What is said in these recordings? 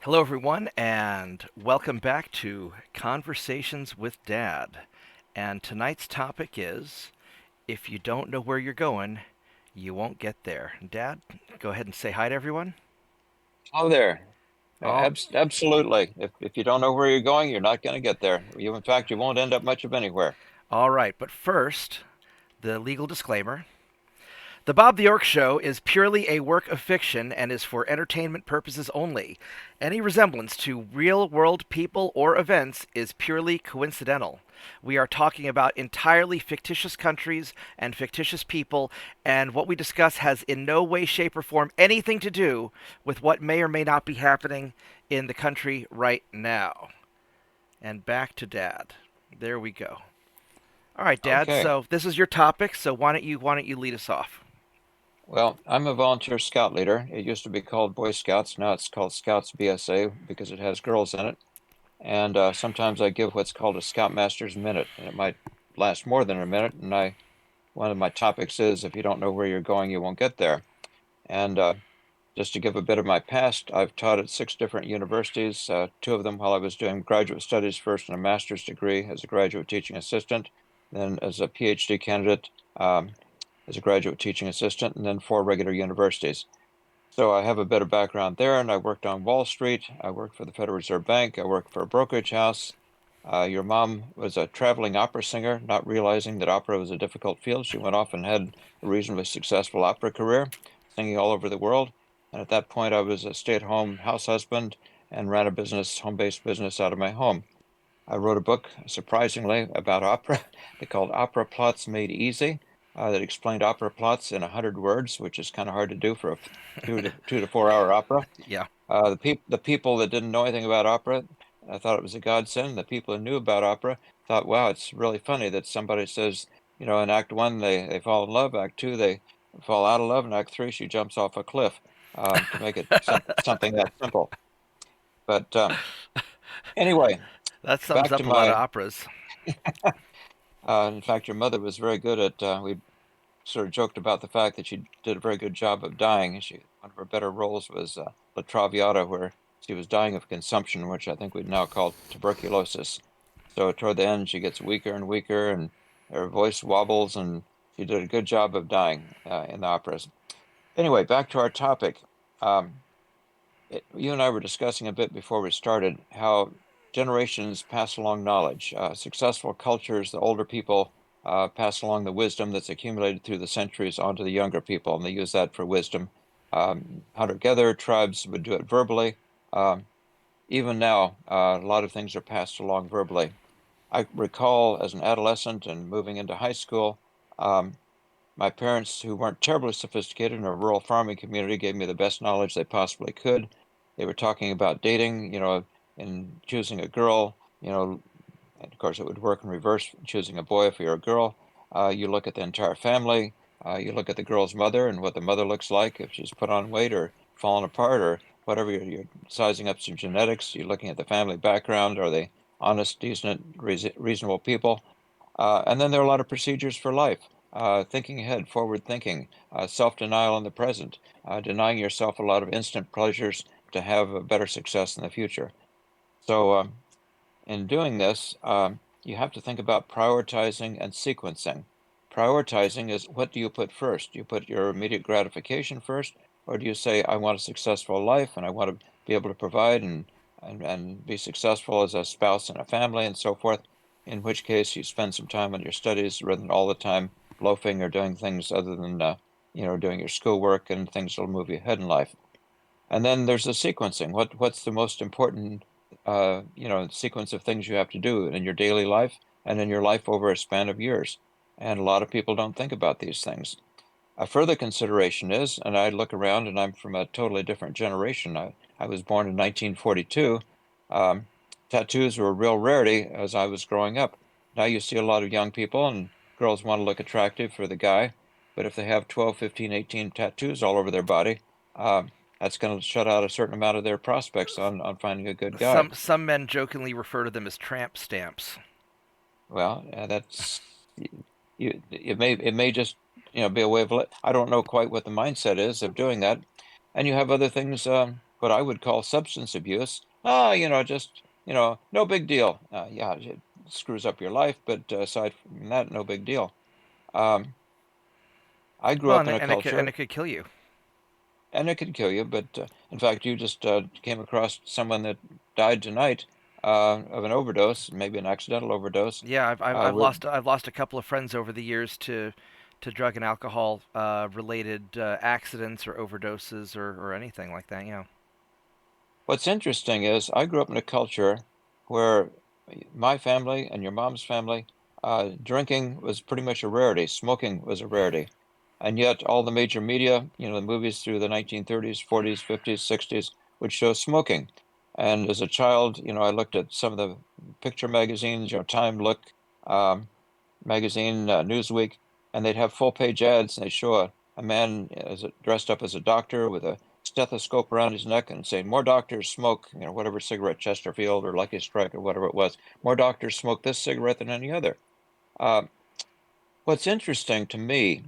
Hello, everyone, and welcome back to Conversations with Dad. And tonight's topic is if you don't know where you're going, you won't get there. Dad, go ahead and say hi to everyone. Oh, there. All, Absolutely. If you don't know where you're going, you're not going to get there. In fact, you won't end up much of anywhere. all right, but first, the legal disclaimer. The Bobtheorc Show is purely a work of fiction and is for entertainment purposes only. Any resemblance to real world people or events is purely coincidental. We are talking about entirely fictitious countries and fictitious people, and what we discuss has in no way, shape, or form anything to do with what may or may not be happening in the country right now. And back to Dad. There we go. All right, Dad. Okay. So this is your topic. So why don't you lead us off? Well, I'm a volunteer scout leader. It used to be called Boy Scouts. Now it's called Scouts BSA because it has girls in it. And sometimes I give what's called a Scoutmaster's Minute, and it might last more than a minute. One of my topics is if you don't know where you're going, you won't get there. And just to give a bit of my past, I've taught at six different universities, two of them while I was doing graduate studies first and a master's degree as a graduate teaching assistant, then as a PhD candidate as a graduate teaching assistant, and then four regular universities. So I have a bit of background there, and I worked on Wall Street. I worked for the Federal Reserve Bank. I worked for a brokerage house. Your mom was a traveling opera singer, not realizing that opera was a difficult field. She went off and had a reasonably successful opera career, singing all over the world. And at that point, I was a stay-at-home house husband and ran a business, home-based business out of my home. I wrote a book, surprisingly, about opera. They called Opera Plots Made Easy, that explained opera plots in 100 words, which is kind of hard to do for a 2 to 4 hour opera. Yeah. The people that didn't know anything about opera, I thought it was a godsend. The people who knew about opera thought, wow, it's really funny that somebody says, in Act One they fall in love, Act Two they fall out of love, and Act Three she jumps off a cliff. To make it something that simple. But anyway, That sums back up to a lot of my. operas. In fact, your mother was very good at. We sort of joked about the fact that she did a very good job of dying. One of her better roles was La Traviata, where she was dying of consumption, which I think we'd now call tuberculosis. So toward the end, she gets weaker and weaker, and her voice wobbles, and she did a good job of dying in the operas. Anyway, back to our topic. Um, you and I were discussing a bit before we started how generations pass along knowledge. Successful cultures, the older people pass along the wisdom that's accumulated through the centuries onto the younger people, and they use that for wisdom. Hunter-gatherer tribes would do it verbally. Um, Even now, a lot of things are passed along verbally. I recall as an adolescent and moving into high school, um, my parents, who weren't terribly sophisticated in a rural farming community, gave me the best knowledge they possibly could. They were talking about dating, and choosing a girl, and of course it would work in reverse, choosing a boy if you're a girl. You look at the entire family. You look at the girl's mother and what the mother looks like, if she's put on weight or fallen apart or whatever. You're sizing up some genetics. You're looking at the family background. Are they honest, decent, reasonable people? And then there are a lot of procedures for life. Thinking ahead, forward thinking, self-denial in the present, denying yourself a lot of instant pleasures to have a better success in the future. So, in doing this, you have to think about prioritizing and sequencing. Prioritizing is, what do you put first? Do you put your immediate gratification first, or do you say, I want a successful life and I want to be able to provide and be successful as a spouse and a family and so forth? In which case, you spend some time on your studies rather than all the time loafing or doing things other than doing your schoolwork and things that'll move you ahead in life. And then there's the sequencing. What's the most important sequence of things you have to do in your daily life and in your life over a span of years? And a lot of people don't think about these things. A further consideration is, and I look around and I'm from a totally different generation. I was born in 1942. Um, Tattoos were a real rarity as I was growing up. Now you see a lot of young people and girls want to look attractive for the guy, but if they have 12, 15, 18 tattoos all over their body, uh, that's going to shut out a certain amount of their prospects on finding a good guy. Some men jokingly refer to them as tramp stamps. Well, that's it may just be a way of I don't know quite what the mindset is of doing that. And you have other things. what I would call substance abuse. Just, no big deal. Yeah, it screws up your life, but aside from that, no big deal. Um, I grew Well, up in a and culture, it could kill you. and it can kill you, but in fact, you just came across someone that died tonight of an overdose, maybe an accidental overdose. Yeah, We're I've lost a couple of friends over the years to drug and alcohol related accidents or overdoses or anything like that. Yeah. What's interesting is I grew up in a culture where my family and your mom's family, drinking was pretty much a rarity. Smoking was a rarity. And yet all the major media, the movies through the 1930s, 40s, 50s, 60s would show smoking. And as a child, I looked at some of the picture magazines, Time, Look, um, magazine, Newsweek, and they'd have full page ads, and they show a man dressed up as a doctor with a stethoscope around his neck and saying, "More doctors smoke, whatever cigarette, Chesterfield or Lucky Strike or whatever it was. More doctors smoke this cigarette than any other." Uh, what's interesting to me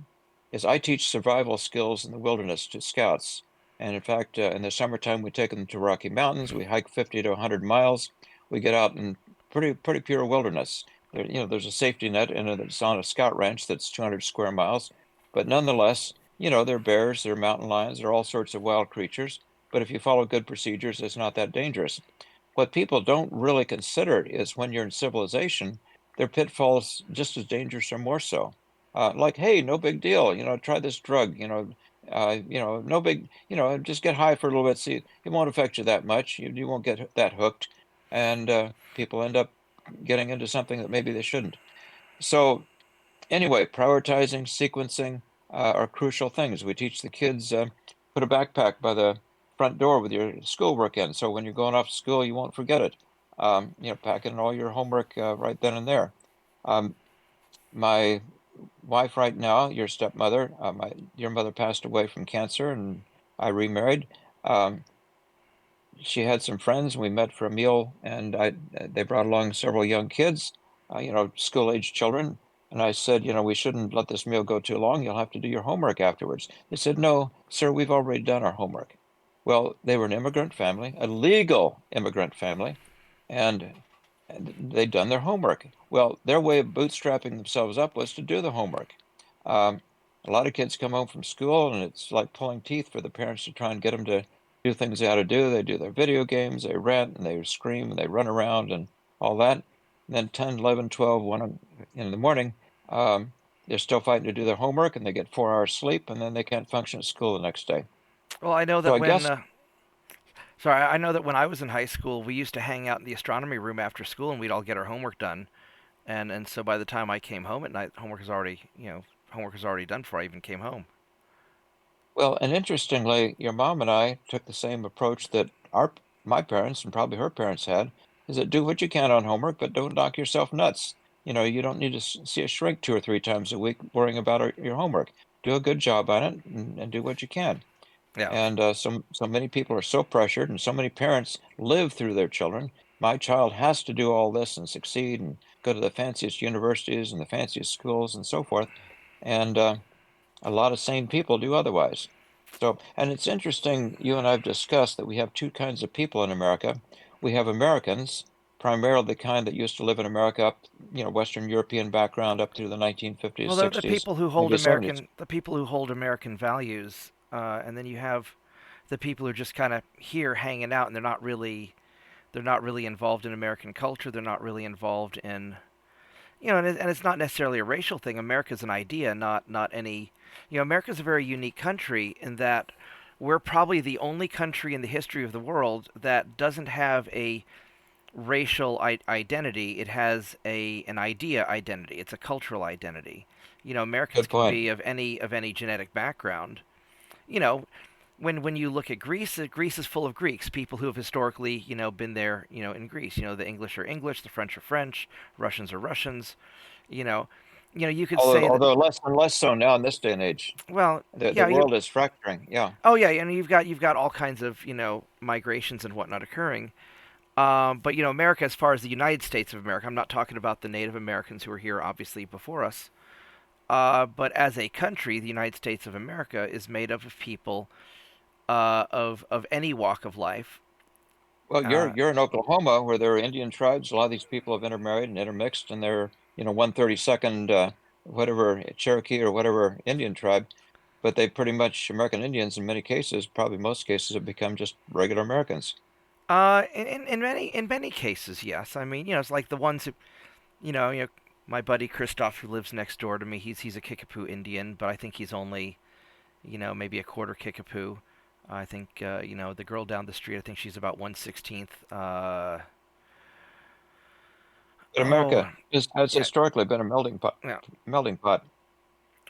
is I teach survival skills in the wilderness to scouts. And in fact, in the summertime, we take them to Rocky Mountains. We hike 50 to 100 miles. We get out in pretty pure wilderness. There's a safety net and it's on a scout ranch that's 200 square miles. But nonetheless, there are bears, there are mountain lions, there are all sorts of wild creatures. But if you follow good procedures, it's not that dangerous. What people don't really consider is when you're in civilization, there are pitfalls just as dangerous or more so. Like, hey, no big deal, try this drug, no big, just get high for a little bit. See, it won't affect you that much. You won't get that hooked. And people end up getting into something that maybe they shouldn't. So anyway, prioritizing, sequencing are crucial things. We teach the kids put a backpack by the front door with your schoolwork in, so when you're going off to school, you won't forget it. Pack in all your homework right then and there. Um, my wife right now, your stepmother, your mother passed away from cancer, and I remarried. Um, she had some friends, and we met for a meal, and they brought along several young kids, school-age children. And I said, we shouldn't let this meal go too long. You'll have to do your homework afterwards. They said, no, sir, we've already done our homework. Well, they were an immigrant family, a legal immigrant family, and they'd done their homework. Well, their way of bootstrapping themselves up was to do the homework. Um, a lot of kids come home from school, and it's like pulling teeth for the parents to try and get them to do things they ought to do. They do their video games, they rant, and they scream, and they run around, and all that. And then 10, 11, 12, 1 in the morning, they're still fighting to do their homework, and they get 4 hours sleep, and then they can't function at school the next day. Well, I know So that I guess, I know that when I was in high school, we used to hang out in the astronomy room after school, and we'd all get our homework done. And so by the time I came home at night, homework was already done before I even came home. well, and interestingly, your mom and I took the same approach that my parents and probably her parents had, is that do what you can on homework, but don't knock yourself nuts. You don't need to see a shrink 2 or 3 times a week worrying about your homework. Do a good job on it and do what you can. Yeah. And so many people are so pressured, and so many parents live through their children. My child has to do all this and succeed and go to the fanciest universities and the fanciest schools and so forth. And a lot of sane people do otherwise. So, and it's interesting, you and I've discussed that we have two kinds of people in America. We have Americans, primarily the kind that used to live in America up, Western European background up through the 1950s, Well, 60s, maybe 70s. The people who hold American values, and then you have the people who are just kind of here hanging out, and they're not really involved in American culture. They're not really involved in and it's not necessarily a racial thing. America's an idea, not any. America's a very unique country in that we're probably the only country in the history of the world that doesn't have a racial identity. It has an idea identity. It's a cultural identity. Americans Good can point. be of any genetic background. You know, when you look at Greece, Greece is full of Greeks, people who have historically, been there, in Greece. The English are English, the French are French, Russians are Russians. You know, you could Although, say that. although less and less so now in this day and age. Well, The yeah, world is fracturing. Yeah. oh yeah, and you've got all kinds of migrations and whatnot occurring. But America, as far as the United States of America, I'm not talking about the Native Americans who were here obviously before us. But as a country, the United States of America is made up of people of any walk of life. Well, you're Uh, you're in Oklahoma where there are Indian tribes. A lot of these people have intermarried and intermixed, and they're 132nd whatever Cherokee or whatever Indian tribe, but they pretty much American Indians in many cases, probably most cases, have become just regular Americans. in many cases, yes. I mean, it's like the ones who, my buddy Christoph, who lives next door to me. He's a Kickapoo Indian, but I think he's only, maybe a quarter Kickapoo. I think, the girl down the street. I think she's about 1/16. But Oh, America has yeah, historically been a melting pot. yeah. Melting pot.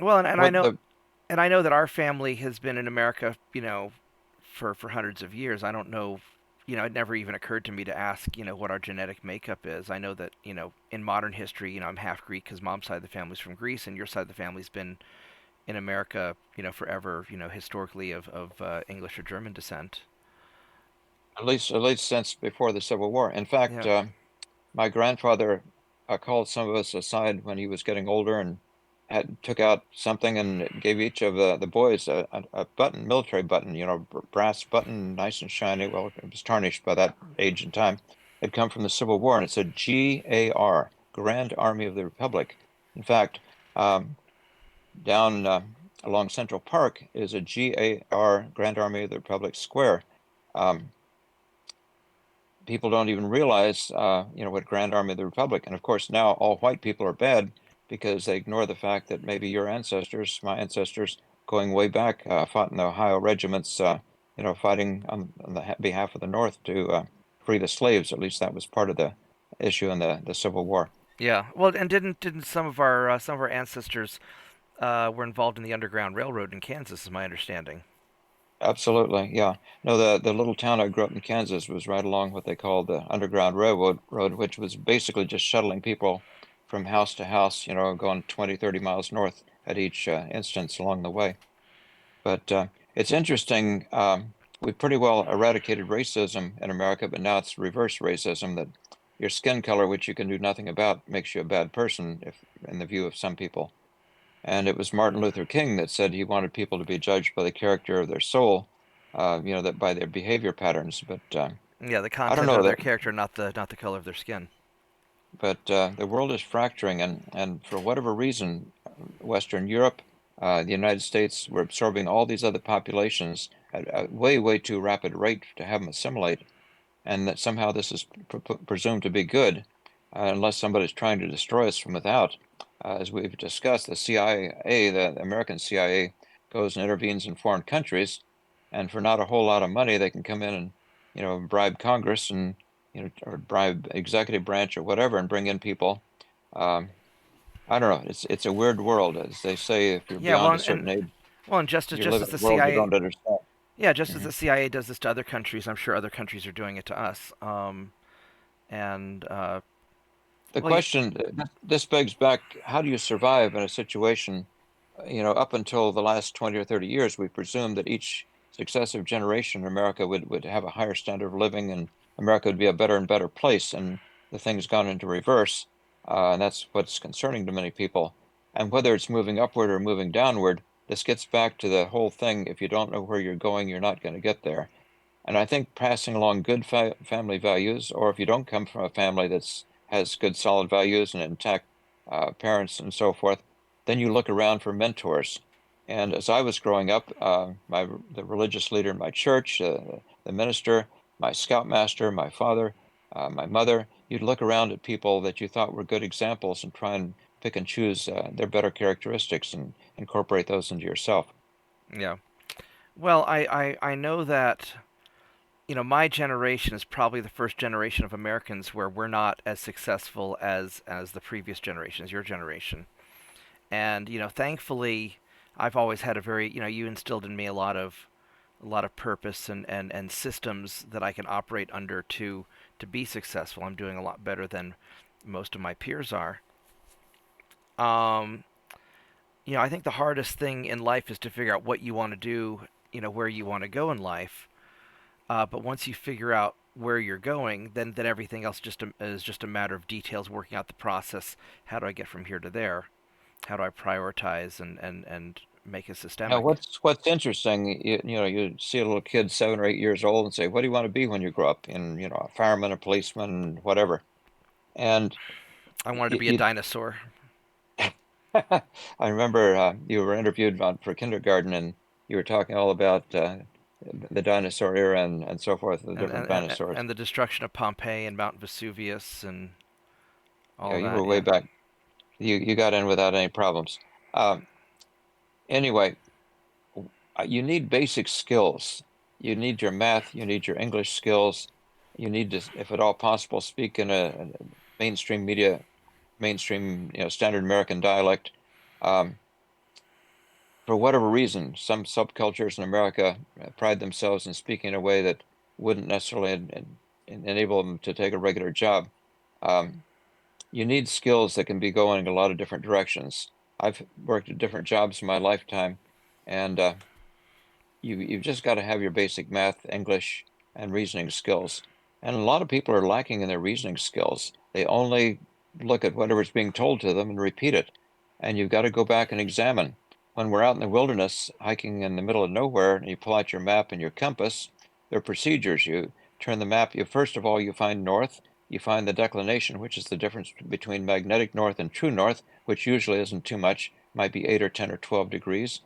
Well, and I What know, the that our family has been in America, for hundreds of years. I don't know, it never even occurred to me to ask, what our genetic makeup is. I know that, in modern history, I'm half Greek because mom's side of the family's from Greece, and your side of the family's been in America, forever, historically of English or German descent. at least since before the Civil War. In fact, Yeah. my grandfather called some of us aside when he was getting older and took out something and gave each of the boys a button, military button, brass button, nice and shiny. Well, it was tarnished by that age and time. It come from the Civil War, and it said GAR, Grand Army of the Republic. In fact, um, down along Central Park is a GAR, Grand Army of the Republic Square. Um, People don't even realize, what Grand Army of the Republic. And of course, now all white people are bad because they ignore the fact that maybe your ancestors, my ancestors, going way back, fought in the Ohio regiments, fighting on the behalf of the North to free the slaves. At least that was part of the issue in the Civil War. Yeah. Well, and didn't some of our ancestors were involved in the Underground Railroad in Kansas, is my understanding. Absolutely, yeah. No, the little town I grew up in Kansas was right along what they called the Underground Railroad, which was basically just shuttling people from house to house, going 20, 30 miles north at each instance along the way. But it's interesting. We pretty well eradicated racism in America, but now it's reverse racism that your skin color, which you can do nothing about, makes you a bad person, if in the view of some people. And it was Martin Luther King that said he wanted people to be judged by the character of their soul, that by their behavior patterns. But Yeah, the I don't content know of their that. character, not the color of their skin. But the world is fracturing, and for whatever reason, Western Europe, the United States, were absorbing all these other populations at a way, way too rapid rate to have them assimilate, and that somehow this is presumed to be good, unless somebody's trying to destroy us from without. As we've discussed, the CIA, the American CIA, goes and intervenes in foreign countries, and for not a whole lot of money, they can come in and, bribe Congress and, or bribe executive branch or whatever, and bring in people. Um, I don't know. It's a weird world, as they say. If you're Yeah, well, beyond a and certain age, well, and just as you just live as in a the world you CIA, don't understand. yeah, just as Mhm. the CIA does this to other countries, I'm sure other countries are doing it to us. And The well, question, this begs back, how do you survive in a situation, up until the last 20 or 30 years, we presumed that each successive generation in America would have a higher standard of living and America would be a better and better place. And the thing's gone into reverse. And that's what's concerning to many people. And whether it's moving upward or moving downward, this gets back to the whole thing. If you don't know where you're going, you're not going to get there. And I think passing along good family values, or if you don't come from a family that's has good solid values and intact parents and so forth, then you look around for mentors. And as I was growing up, the religious leader in my church, the minister, my scoutmaster, my father, my mother, you'd look around at people that you thought were good examples and try and pick and choose their better characteristics and incorporate those into yourself. yeah. Well, I know that, my generation is probably the first generation of Americans where we're not as successful as the previous generations, your generation. And thankfully, I've always had a very, you instilled in me a lot of purpose and systems that I can operate under to be successful. I'm doing a lot better than most of my peers are. Um, I think the hardest thing in life is to figure out what you want to do, where you want to go in life. But once you figure out where you're going, then everything else is just a matter of details, working out the process. How do I get from here to there? How do I prioritize and make it Now, systemic. what's interesting, you see a little kid 7 or 8 years old and say, "What do you want to be when you grow up?" And a fireman, a policeman, whatever. And I wanted to be a you, dinosaur. I remember you were interviewed for kindergarten, and you were talking all about the dinosaur era and so forth, the and, different and dinosaurs. and the destruction of Pompeii and Mount Vesuvius and all You that. were way Yeah, back. You got in without any problems. Um, anyway, you need basic skills. You need your math, you need your English skills. You need to, if at all possible, speak in a mainstream media, mainstream, standard American dialect. Um, for whatever reason, some subcultures in America pride themselves in speaking in a way that wouldn't necessarily enable them to take a regular job. Um, you need skills that can be going in a lot of different directions. I've worked at different jobs in my lifetime, and you've just got to have your basic math, English, and reasoning skills. And a lot of people are lacking in their reasoning skills. They only look at whatever's being told to them and repeat it. And you've got to go back and examine. When we're out in the wilderness, hiking in the middle of nowhere, and you pull out your map and your compass, there are procedures. You turn the map. First of all, you find north. You find the declination, which is the difference between magnetic north and true north, which usually isn't too much, might be 8 or 10 or 12 degrees.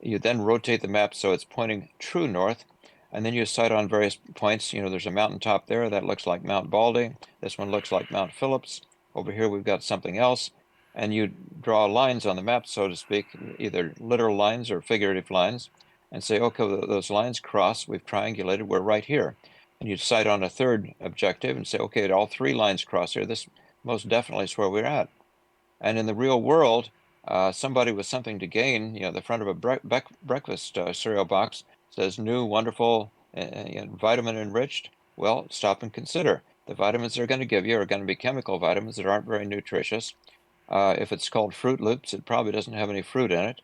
You then rotate the map so it's pointing true north, and then you sight on various points. There's a mountaintop there that looks like Mount Baldy. This one looks like Mount Phillips. Over here we've got something else. And you draw lines on the map, so to speak, either literal lines or figurative lines, and say, okay, those lines cross, we've triangulated, we're right here. And you sight on a third objective and say, okay, all three lines cross here. This most definitely is where we're at. And in the real world, somebody with something to gain, the front of a breakfast cereal box says new, wonderful, vitamin enriched. Well, stop and consider. The vitamins they're going to give you are going to be chemical vitamins that aren't very nutritious. If it's called Fruit Loops, it probably doesn't have any fruit in it.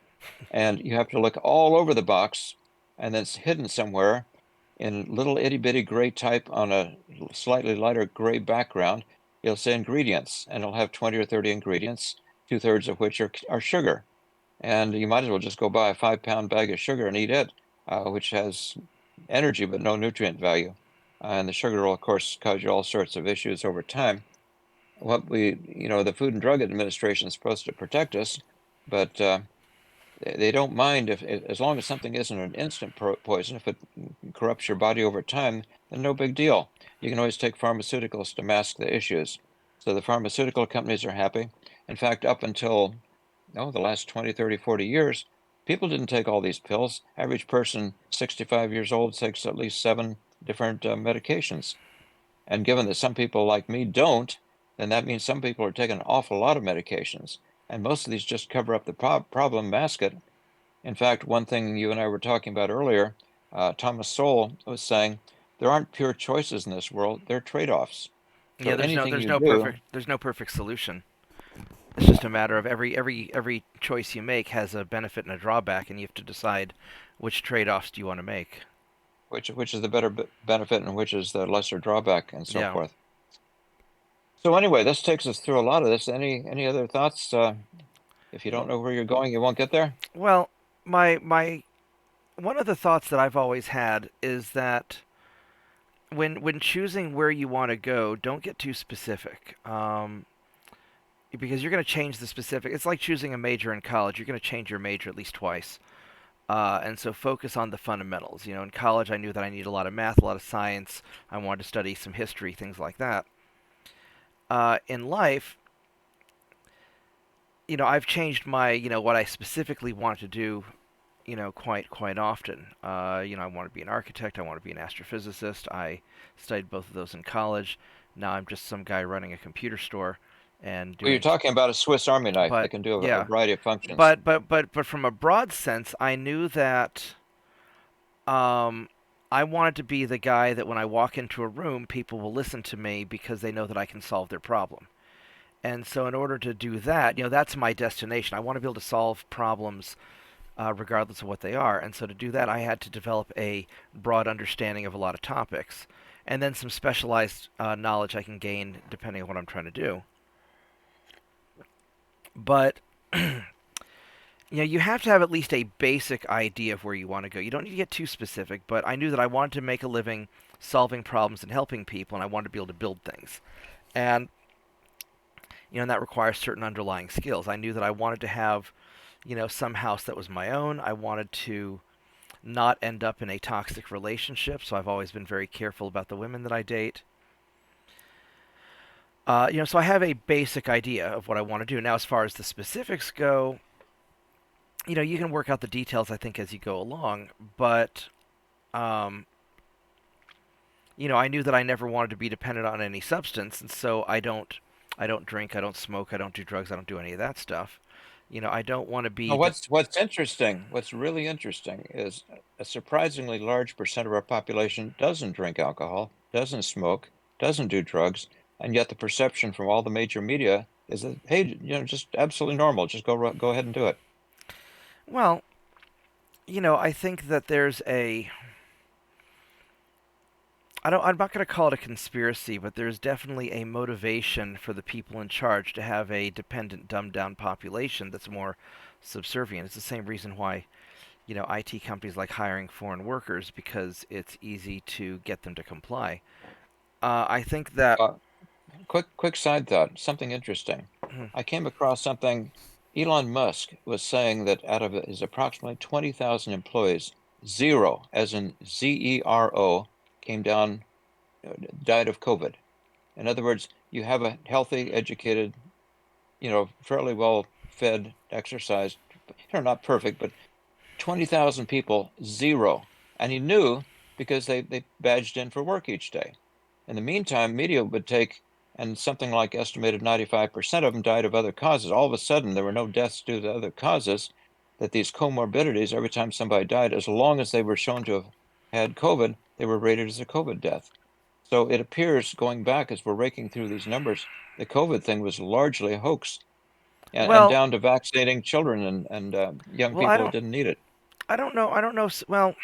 And you have to look all over the box, and then it's hidden somewhere in little itty bitty gray type on a slightly lighter gray background. It'll say ingredients, and it'll have 20 or 30 ingredients, two-thirds of which are sugar. And you might as well just go buy a 5-pound bag of sugar and eat it, which has energy but no nutrient value. And the sugar will, of course, cause you all sorts of issues over time. The Food and Drug Administration is supposed to protect us, but they don't mind if, as long as something isn't an instant poison, if it corrupts your body over time, then no big deal. You can always take pharmaceuticals to mask the issues. So the pharmaceutical companies are happy. In fact, up until the last 20, 30, 40 years, people didn't take all these pills. Average person, 65 years old, takes at least 7 different medications. And given that some people like me don't, then that means some people are taking an awful lot of medications. And most of these just cover up the problem, mask it. In fact, one thing you and I were talking about earlier, Thomas Sowell was saying there aren't pure choices in this world, there are trade-offs. So yeah. anything There's you no do, perfect solution. It's just a matter of every choice you make has a benefit and a drawback, and you have to decide which trade-offs do you want to make. which is the better benefit and which is the lesser drawback and so Yeah. forth. So anyway, this takes us through a lot of this. Any other thoughts? If you don't Well, know where you're going, you won't get there. well, my one of the thoughts that I've always had is that when choosing where you want to go, don't get too specific. Because you're going to change the specific. It's like choosing a major in college. You're going to change your major at least twice. And so focus on the fundamentals. In college, I knew that I needed a lot of math, a lot of science. I wanted to study some history, things like that. In life, I've changed my, what I specifically want to do, quite often. I want to be an architect. I want to be an astrophysicist. I studied both of those in college. Now I'm just some guy running a computer store and Well, you're doing. talking about a Swiss Army knife But that can do a yeah, variety of functions. but from a broad sense, I knew that um, I wanted to be the guy that when I walk into a room, people will listen to me because they know that I can solve their problem. And so, in order to do that, that's my destination. I want to be able to solve problems regardless of what they are. And so, to do that, I had to develop a broad understanding of a lot of topics, and then some specialized knowledge I can gain depending on what I'm trying to do. But you have to have at least a basic idea of where you want to go. You don't need to get too specific, but I knew that I wanted to make a living solving problems and helping people, and I wanted to be able to build things. And and that requires certain underlying skills. I knew that I wanted to have, some house that was my own. I wanted to not end up in a toxic relationship, so I've always been very careful about the women that I date. So I have a basic idea of what I want to do. Now, as far as the specifics go, you can work out the details, I think, as you go along. But, um, I knew that I never wanted to be dependent on any substance, and so I don't drink, I don't smoke, I don't do drugs, I don't do any of that stuff. I don't want to Now, be. what's interesting, what's really interesting is a surprisingly large percent of our population doesn't drink alcohol, doesn't smoke, doesn't do drugs, and yet the perception from all the major media is that, hey, just absolutely normal. Just go ahead and do it. Well, I think that there's a. I'm not going to call it a conspiracy, but there's definitely a motivation for the people in charge to have a dependent, dumbed down population that's more subservient. It's the same reason why IT companies like hiring foreign workers because it's easy to get them to comply. I think that. Uh, quick side thought, something interesting. I came across something. Elon Musk was saying that out of his approximately 20,000 employees, zero, as in zero, came down, died of COVID. In other words, you have a healthy, educated, fairly well fed, exercised, not perfect, but 20,000 people, zero. And he knew because they badged in for work each day. In the meantime, media would take, and something like estimated 95% of them died of other causes. All of a sudden, there were no deaths due to other causes, that these comorbidities, every time somebody died, as long as they were shown to have had COVID, they were rated as a COVID death. So it appears, going back as we're raking through these numbers, the COVID thing was largely a hoax, and Well, down to vaccinating children and young well, I people who don't. didn't need it. I don't know. I don't know. Well,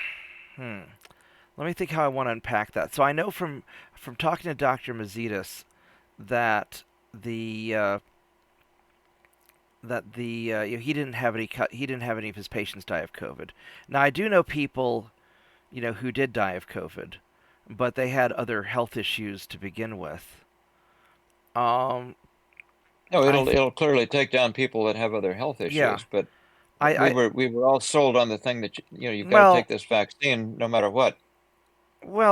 let me think how I want to unpack that. So I know from talking to Dr. Mazetas that the he didn't have he didn't have any of his patients die of COVID. Now I do know people who did die of COVID, but they had other health issues to begin with. Um, No, I it'll clearly take down people that have other health yeah, issues, but I we were all sold on the thing that you've got to well take this vaccine no matter what.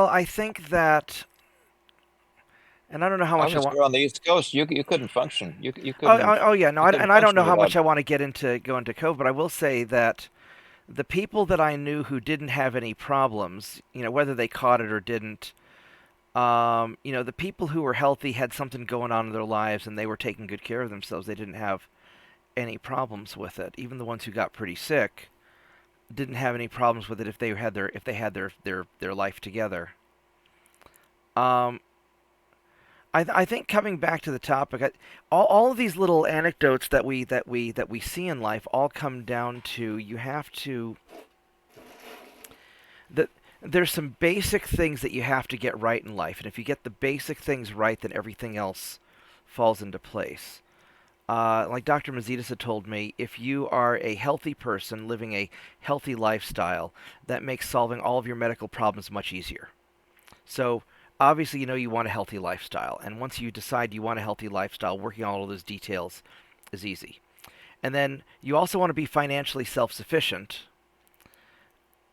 I think that, and I don't know how I much I was want. here on the East Coast. You couldn't function. Oh yeah, no, You couldn't and I don't function know how without. much I want to get into go into COVID, but I will say that the people that I knew who didn't have any problems, whether they caught it or didn't, the people who were healthy had something going on in their lives and they were taking good care of themselves. They didn't have any problems with it. Even the ones who got pretty sick didn't have any problems with it if they had their life together. Um, I think coming back to the topic, all of these little anecdotes that we see in life all come down to you have to that there's some basic things that you have to get right in life, and if you get the basic things right, then everything else falls into place. Like Dr. Mazetas had told me, if you are a healthy person living a healthy lifestyle, that makes solving all of your medical problems much easier. So obviously, you want a healthy lifestyle, and once you decide you want a healthy lifestyle, working on all of those details is easy. And then you also want to be financially self-sufficient.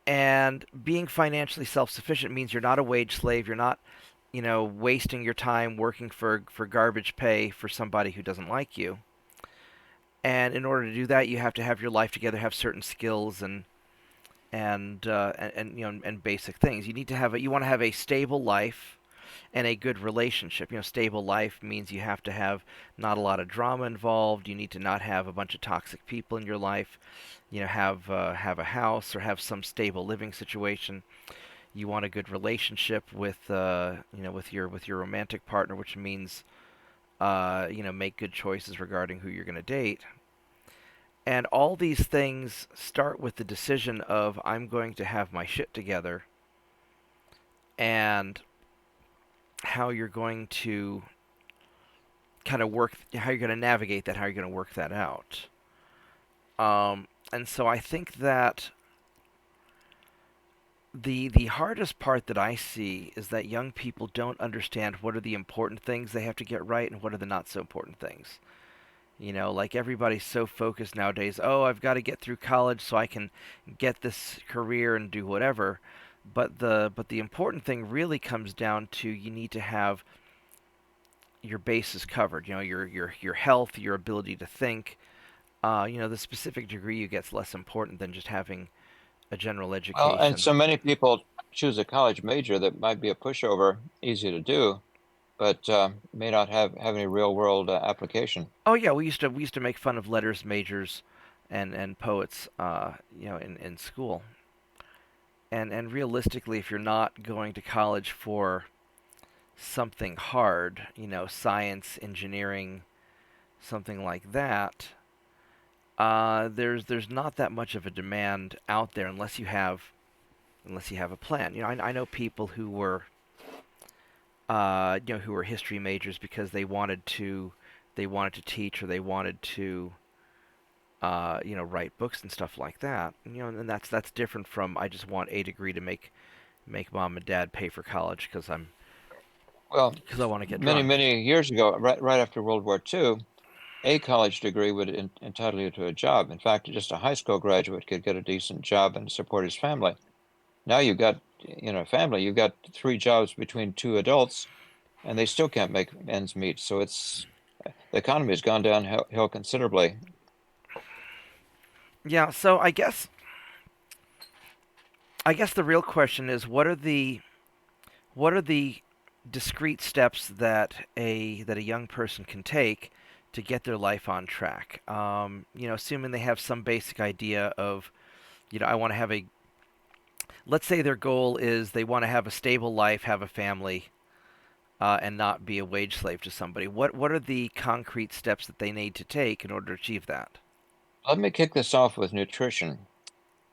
And being financially self-sufficient means you're not a wage slave. You're not, wasting your time working for garbage pay for somebody who doesn't like you. And in order to do that, you have to have your life together, have certain skills and and basic things. You need to have you want to have a stable life and a good relationship. Stable life means you have to have not a lot of drama involved. You need to not have a bunch of toxic people in your life. Have a house or have some stable living situation. You want a good relationship with with your romantic partner, which means make good choices regarding who you're going to date. And all these things start with the decision of I'm going to have my shit together and how you're going to how you're going to navigate that, how you're going to work that out. And so I think that the hardest part that I see is that young people don't understand what are the important things they have to get right and what are the not so important things. You know, like everybody's so focused nowadays, oh, I've got to get through college so I can get this career and do whatever. But the important thing really comes down to you need to have your bases covered. You know, your health, your ability to think. The specific degree you get's less important than just having a general Well, and education. so many people choose a college major that might be a pushover, easy to do, but may not have any real world application. Oh yeah, we used to make fun of letters majors and poets, in school. And realistically, if you're not going to college for something hard, science, engineering, something like that, there's not that much of a demand out there unless you have a plan. I know people who were history majors because they wanted to teach or they wanted to write books and stuff like that. And that's different from I just want a degree to make mom and dad pay for college Well, because I want to get many, drunk. many years ago, right after World War II, a college degree would entitle you to a job. In fact, just a high school graduate could get a decent job and support his family. Now you've got, a family, you've got three jobs between two adults, and they still can't make ends meet. So the economy has gone downhill considerably. Yeah, so I guess the real question is what are the discrete steps that a young person can take to get their life on track. Assuming they have some basic idea of, I want to have a. Let's say their goal is they want to have a stable life, have a family, and not be a wage slave to somebody. What are the concrete steps that they need to take in order to achieve that? Let me kick this off with nutrition.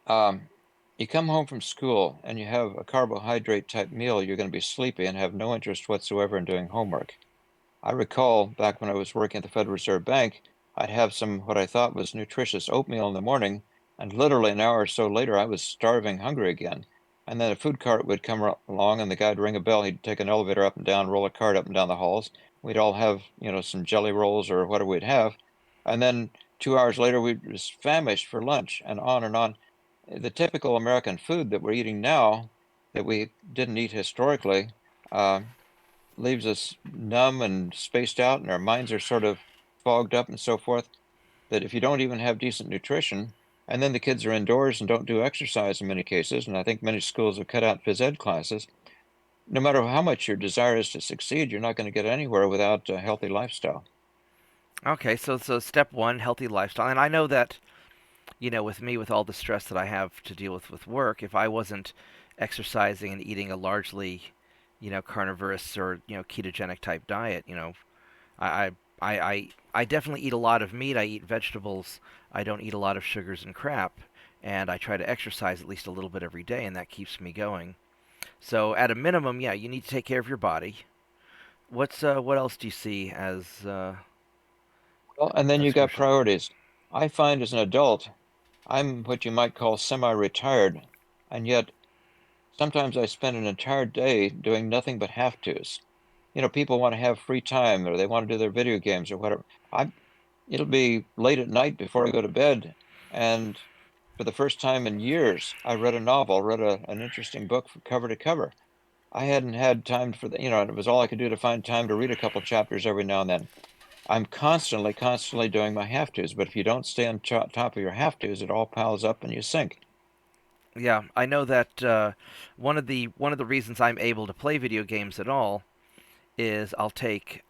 Um, you come home from school and you have a carbohydrate type meal, you're going to be sleepy and have no interest whatsoever in doing homework. I recall back when I was working at the Federal Reserve Bank, I'd have some what I thought was nutritious oatmeal in the morning, and literally an hour or so later, I was starving hungry again. And then a food cart would come along, and the guy'd ring a bell. He'd take an elevator up and down, roll a cart up and down the halls. We'd all have, some jelly rolls or whatever we'd have. And then 2 hours later, we was famished for lunch, and on and on. The typical American food that we're eating now, that we didn't eat historically, uh, leaves us numb and spaced out, and our minds are sort of fogged up and so forth. That if you don't even have decent nutrition, and then the kids are indoors and don't do exercise in many cases, and I think many schools have cut out phys ed classes, no matter how much your desire is to succeed, you're not going to get anywhere without a healthy lifestyle. Okay, so step one, healthy lifestyle, and I know that with me, with all the stress that I have to deal with work, if I wasn't exercising and eating a largely, carnivorous or ketogenic type diet, I I I definitely eat a lot of meat. I eat vegetables. I don't eat a lot of sugars and crap, and I try to exercise at least a little bit every day, and that keeps me going. So at a minimum, yeah, you need to take care of your body. What else do you see Well, and then you as got crucial? priorities. I find as an adult, I'm what you might call semi-retired, and yet sometimes I spend an entire day doing nothing but have-tos. People want to have free time or they want to do their video games or whatever. I It'll be late at night before I go to bed, and for the first time in years, I read a novel, read an interesting book from cover to cover. I hadn't had time for and it was all I could do to find time to read a couple chapters every now and then. I'm constantly, constantly doing my have-tos, but if you don't stay on top of your have-tos, it all piles up and you sink. Yeah, I know that one of the reasons I'm able to play video games at all is I'll take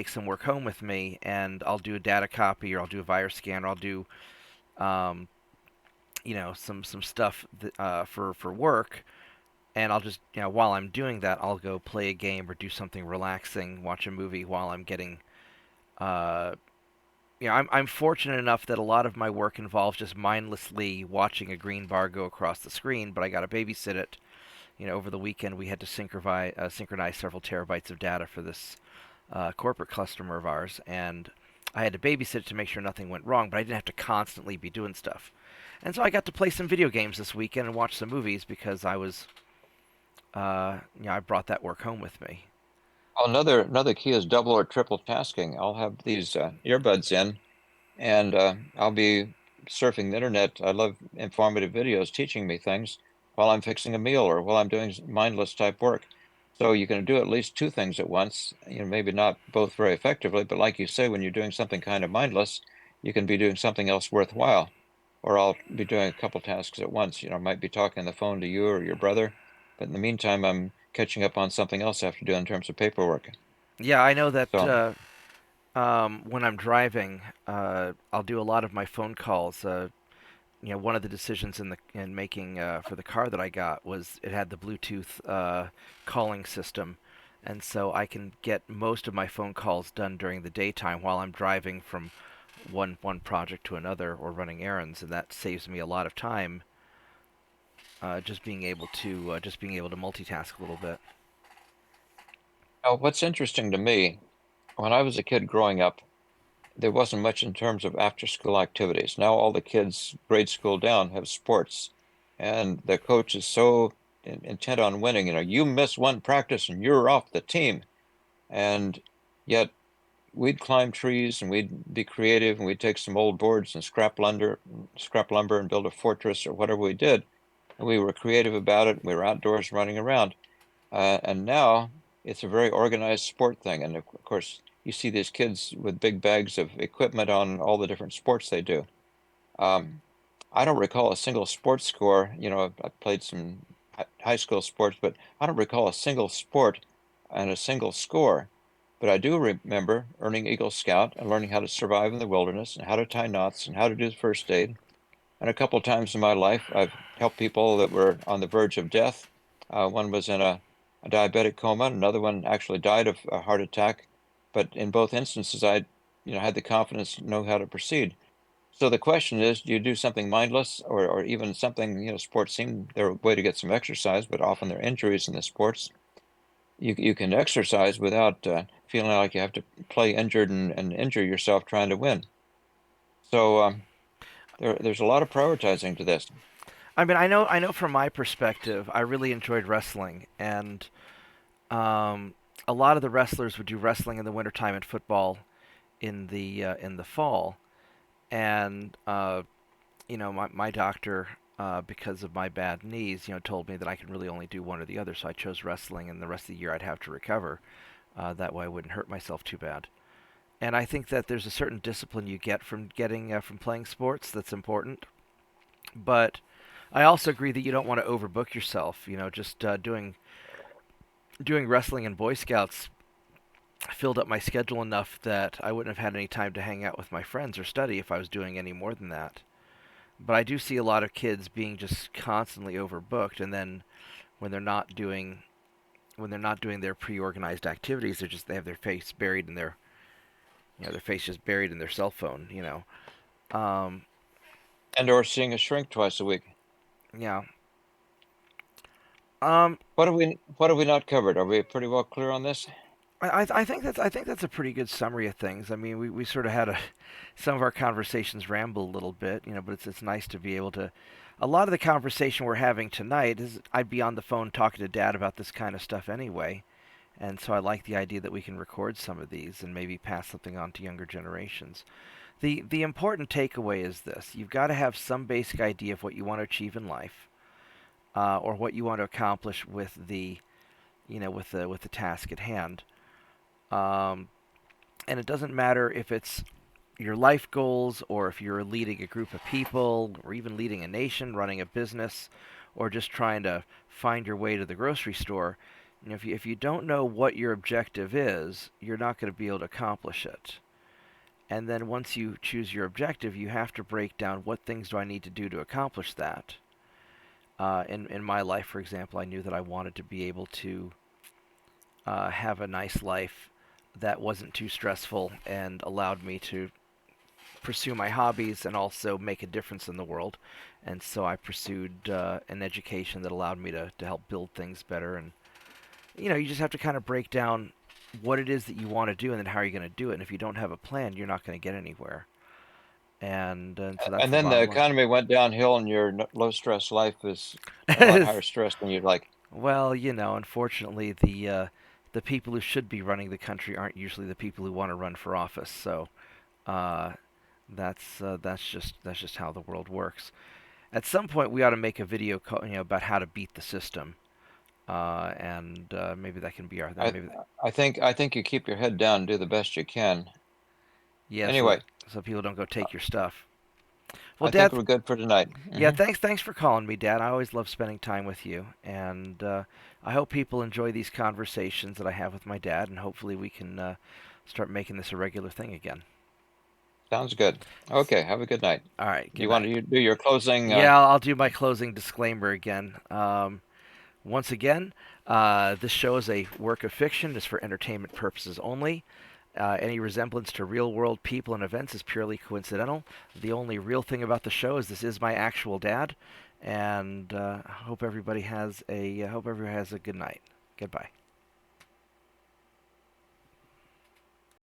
some work home with me and I'll do a data copy or I'll do a virus scan or I'll do um, some stuff for work, and I'll just while I'm doing that I'll go play a game or do something relaxing, watch a movie while I'm getting uh, I'm fortunate enough that a lot of my work involves just mindlessly watching a green bar go across the screen, but I got to babysit it. Over the weekend we had to synchronize several terabytes of data for this corporate customer of ours, and I had to babysit to make sure nothing went wrong, but I didn't have to constantly be doing stuff. And so I got to play some video games this weekend and watch some movies because I was, I brought that work home with me. Well, another key is double or triple tasking. I'll have these earbuds in, and I'll be surfing the internet. I love informative videos teaching me things while I'm fixing a meal or while I'm doing mindless type work. So you can do at least two things at once. Maybe not both very effectively, but like you say, when you're doing something kind of mindless, you can be doing something else worthwhile. Or I'll be doing a couple tasks at once. I might be talking on the phone to you or your brother, but in the meantime, I'm catching up on something else I have to do in terms of paperwork. Yeah, I know that So, when I'm driving, I'll do a lot of my phone calls. One of the decisions in making for the car that I got was it had the Bluetooth calling system, and so I can get most of my phone calls done during the daytime while I'm driving from one project to another or running errands, and that saves me a lot of time. Just being able to multitask a little bit. what's interesting to me, when I was a kid growing up, there wasn't much in terms of after school activities. Now all the kids, grade school down, have sports, and the coach is so intent on winning. You miss one practice and you're off the team. And yet we'd climb trees and we'd be creative and we'd take some old boards and scrap lumber and build a fortress or whatever we did. And we were creative about it. We were outdoors running around. And now it's a very organized sport thing. And of course, you see these kids with big bags of equipment on all the different sports they do. Um, I don't recall a single sports score. I've played some high school sports, but I don't recall a single sport and a single score. But I do remember earning Eagle Scout and learning how to survive in the wilderness and how to tie knots and how to do the first aid. And a couple of times in my life, I've helped people that were on the verge of death. One was in a diabetic coma, another one actually died of a heart attack. But in both instances, I had the confidence to know how to proceed. So the question is, do you do something mindless or even something, sports seem they're a way to get some exercise, but often there are injuries in the sports. You can exercise without feeling like you have to play injured and injure yourself trying to win. So there's a lot of prioritizing to this. I mean, I know from my perspective, I really enjoyed wrestling, and um, a lot of the wrestlers would do wrestling in the wintertime and football in the fall. And my doctor, because of my bad knees, told me that I could really only do one or the other. So I chose wrestling, and the rest of the year I'd have to recover. That way I wouldn't hurt myself too bad. And I think that there's a certain discipline you get from playing sports that's important. But I also agree that you don't want to overbook yourself. Just doing wrestling and Boy Scouts filled up my schedule enough that I wouldn't have had any time to hang out with my friends or study if I was doing any more than that. But I do see a lot of kids being just constantly overbooked, and then when they're not doing when they're not doing their pre-organized activities, they have their face buried in their face just buried in their cell phone. Um, And or seeing a shrink twice a week. yeah. Um, What have we not covered? Are we pretty well clear on this? I think that's a pretty good summary of things. I mean, we sort of had some of our conversations ramble a little bit, but it's nice to be able to. A lot of the conversation we're having tonight is I'd be on the phone talking to Dad about this kind of stuff anyway, and so I like the idea that we can record some of these and maybe pass something on to younger generations. The important takeaway is this: you've got to have some basic idea of what you want to achieve in life, or what you want to accomplish with the task at hand. Um, and it doesn't matter if it's your life goals or if you're leading a group of people or even leading a nation, running a business, or just trying to find your way to the grocery store. If you don't know what your objective is, you're not going to be able to accomplish it. And then once you choose your objective, you have to break down what things do I need to do to accomplish that. In my life, for example, I knew that I wanted to be able to have a nice life that wasn't too stressful and allowed me to pursue my hobbies and also make a difference in the world. And so I pursued an education that allowed me to help build things better. And you just have to kind of break down what it is that you want to do and then how you're going to do it. And if you don't have a plan, you're not going to get anywhere. and so that's And the then the bottom line. economy went downhill, and your low stress life is a lot higher stress than you'd like. Well, unfortunately, the people who should be running the country aren't usually the people who want to run for office. So uh, that's just how the world works. At some point, we ought to make a video about how to beat the system, and maybe that can be our I maybe I think you keep your head down and do the best you can. yeah, Anyway, so people don't go take your stuff. Well, I think Dad, we're good for tonight. yeah, thanks for calling me, Dad. I always love spending time with you, and I hope people enjoy these conversations that I have with my dad, and hopefully we can start making this a regular thing again. Sounds good. Okay, have a good night. All right, good You want night. to do your closing? Yeah, I'll do my closing disclaimer again. Once again, this show is a work of fiction. It's for entertainment purposes only. Any resemblance to real world people and events is purely coincidental. The only real thing about the show is this is my actual dad, and I hope everybody has a good night. Goodbye.